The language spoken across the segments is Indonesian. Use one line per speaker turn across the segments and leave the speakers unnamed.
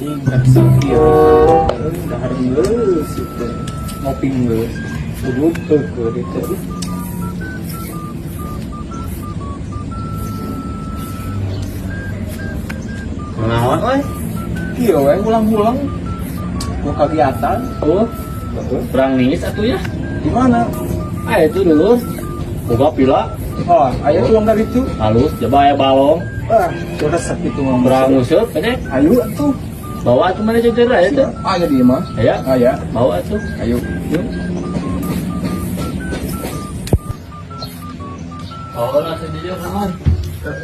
Tingkat sakit dahar ngeus itu ngopi ngeus duduk ke itu
Naon euy?
iya we pulang-pulang mau kegiatan
Perang ningis atuh ya.
di mana
Itu dulu. Boga pila
oh ayo tuang dari itu
halus coba aya balong.
resep itu ngomong
Perang useup teh.
ayo tuh
Bawa atuh mana jeung aya teh.
ayo di mah
Aya,
aya
bawa atuh.
ayo
Yuk. Oh, nasi dia naon?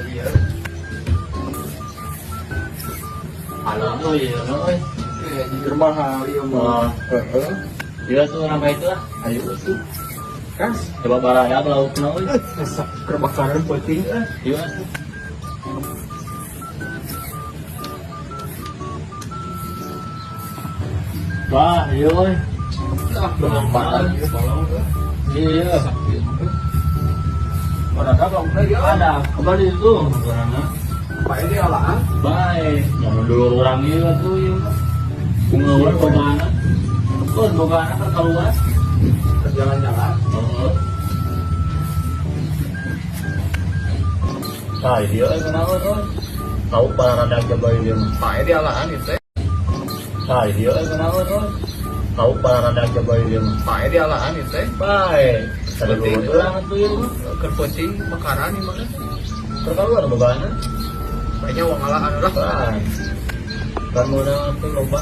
iya
Halo euy, euy.
di rumah iya mah
Dia tuh nama itu lah.
ayo tuh kas
Coba baraya laukna euy.
resep kebakaran penting
Iya atuh. Wah, iya euy.
bermanfaat ya balong
Iya.
ada kalau dia
Ada, kembali itu barangnya.
apa ini alahan
Baik, jangan dulu orang ini tuh ya. Bunga orang bagaimana? Tuh bagaimana terkeluar?
jalan-jalan
Oh. Ah, dia kenapa tuh? Tahu para rada coba dia mah.
pak ini alahan itu
Ah, dia kenapa tuh? Tahu para rada coba dia mah.
pak ini alahan itu
Baik, ada
Penting,
dua orang tuh ya.
kerpenting bakaran ini mana
Terkeluar bagaimana?
banyak uang alahan lah
Baik. Kamu udah tuh lomba.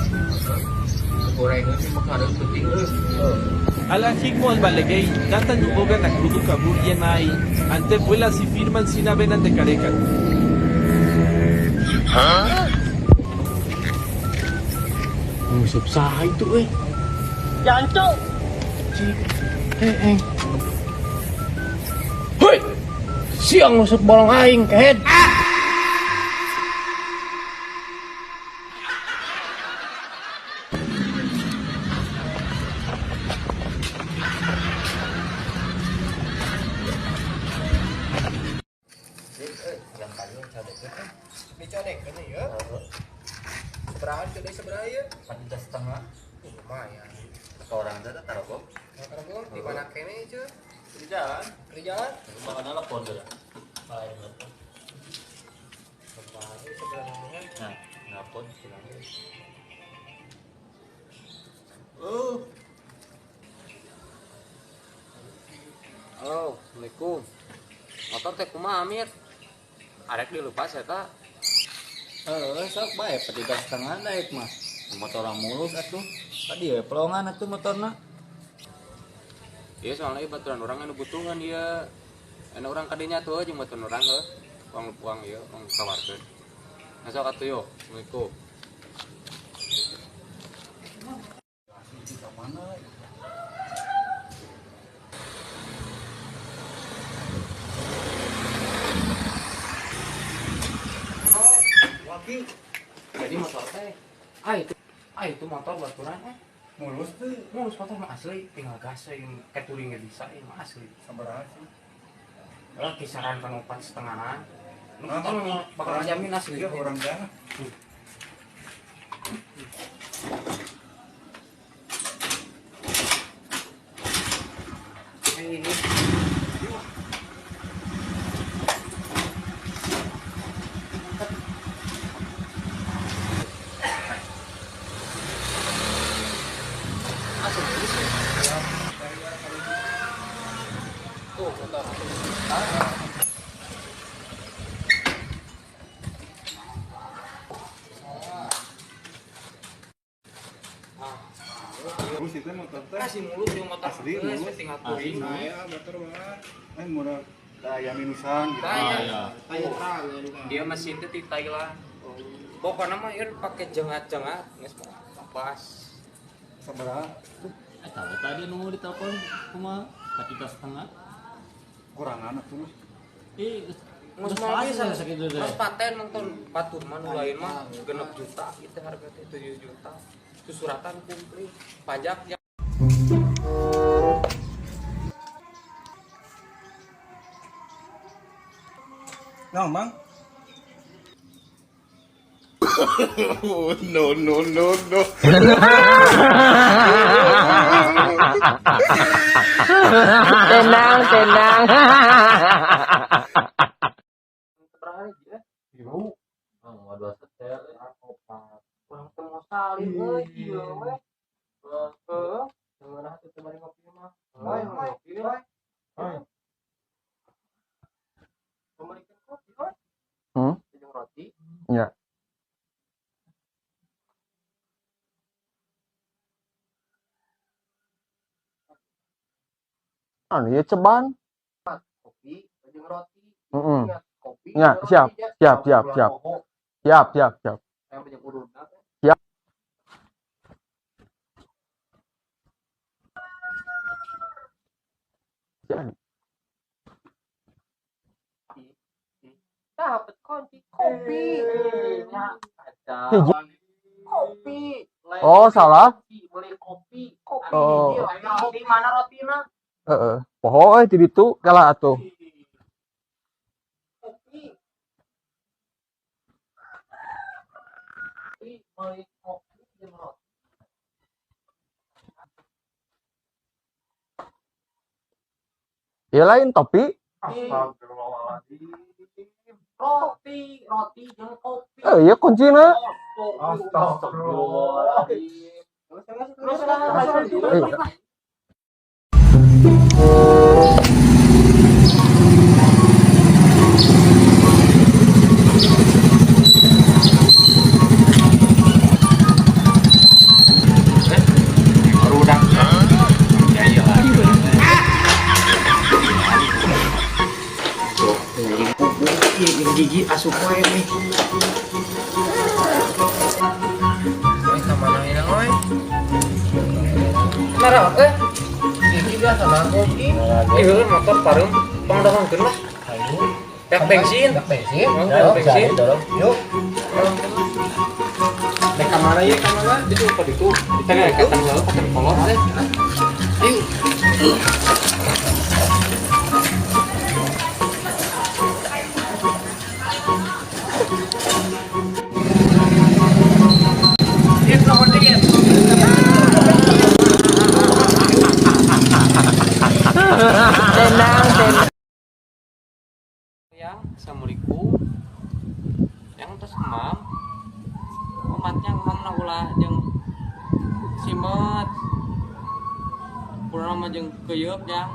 goreng ini bakaran penting
Oh.
Alan Hickman Balaguer cantan yuboga na kudu kabur yenai ante vuelas y firman sin avenan de careca.
Ngusap sa itu
Jancu.
Hoi, siang ngusap bolong aing kehead.
dicodek kan ya seberahan kedai seberapa ya
4,5
lumayan
orang ada taruh kok
karena di mana kene cuy
di jalan
di jalan
makan telepon tuh lain telepon
baru sebenarnya
nah nelpon bilangnya
halo assalamualaikum motor teh kumaha Amir arek dilepas ya tak
sok baik 3,5 naik mah motor orang mulus atuh tadi ya pelongan atuh motorna
iya soalnya baturan orang anu butuhan dia anu orang kadinya tuh aja baturan orang heuh uang ya uang kawarkeun nah sok atuh yo assalamualaikum jadi motor teh itu motor baturan mulus motor mah asli tinggal gas yang keturingnya bisa mah asli
Sabar sih.
lah kisaran kan 4,5an motor mah bakal jamin asli
Iya orang dah.
ini tuh bentar
Terus itu motor teh.
kasih mulut yang motor
Asli,
geus,
mulus.
tinggal turing
Saya motor banget. Murah. Daya minusan gitu.
dia mesin teh di Thailand pokoknya mah ieu pakai jengat-jengat geus pas
Sabar.
tahu tadi nunggu di telepon cuma 4,5
Kurangan atuh.
Mas mau bisa segitu deh. Mas paten nonton batur mah nu lain mah 6 juta gitu harga teh 7 juta. Itu suratan kumplit. Pajak ya.
Nah, Mang. No, no, no, no.
Tenang, tenang.
Dua setel.
Kurang temu salin euy ieu we.
Sebenarnya itu kemarin ngopi mah.
Ngopi we.
Pemerikan kopi, oi.
Jeung roti.
Ya. Anu ya ceban.
Kopi jeung roti.
Heeh.
Kopi.
Ya, siap. Siap. Siap.
Yang jeung urutna.
Siap.
Dapat kunci kopi.
Hiji.
Kopi.
Oh, salah.
Beli kopi. Kopi.
Oh.
Di mana rotina?
Heeh. Poho euy ti ditu kalah atuh.
Kopi. Beli kopi jeung roti.
Ya lain topi.
Astagfirullahaladzim.
Roti jeung kopi.
Ya kuncina.
Astagfirullahaladzim.
Terus
Gigi asup wae nih.
Oi kamana ieu oi? Nara gigi biasa mah kopi. Ieu motor pareum pangdahongkeun lah. Yak bensin. Bensin.
Yuk.
Dek kamana ieu kamana ditu ka ditu. Kita ngekatan heula pakai kolot teh.
Tenang.
Yang assalamualaikum yang terus emam umatnya emamna ulah jeung simet purna mah jeung keuyeub yang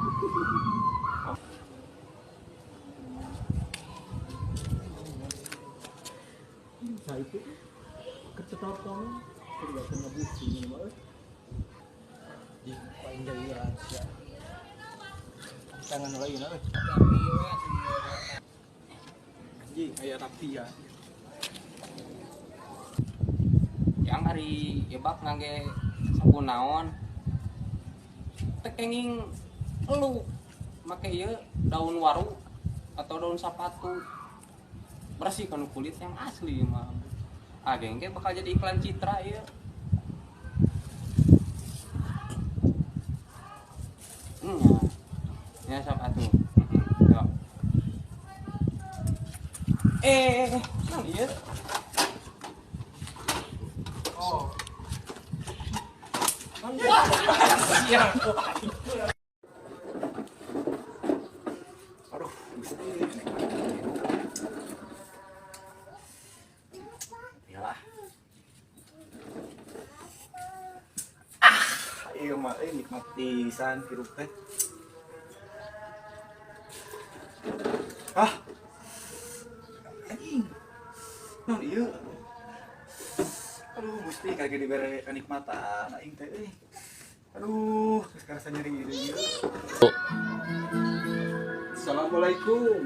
Tangan lain euy. Anjing aya rapi ya.
yang hari ebak ngangge sabun naon teh kenging elu make ieu daun waru atau daun sapatu bersihkan kulit yang asli mah geng ge bakal jadi iklan Citra ieu ya sapatu nang ieu
Iya mah, nikmat pisan hirup teh. Anjing. Non ieu. Aduh, mesti kagak dibere kenikmatan aing teh euy. Aduh, sekarang saya nyeri ieu. Assalamualaikum.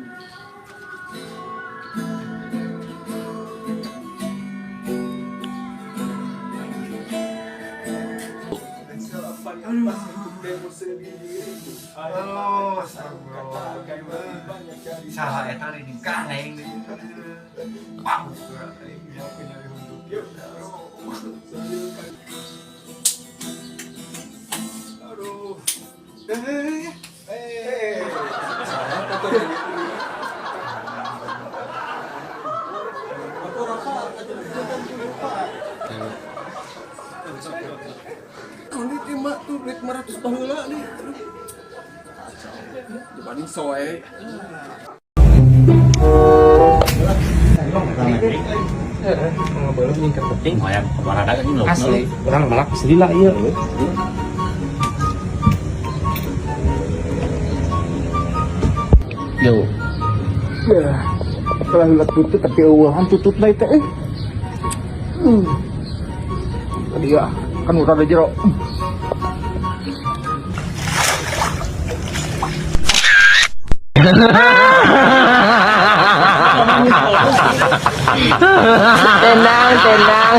Halo, saha eta di kaneng. Aduh. Ini terima tuh duit 500 baheula nih. Aduh. Kacau. Dibanding soe.
Asli, orang malak asli lah iya.
Yo. Ya. Setelah lihat tutut tapi eueuhan tutut na teh. Tadi ya kan udah ada jero. Tenang, tenang.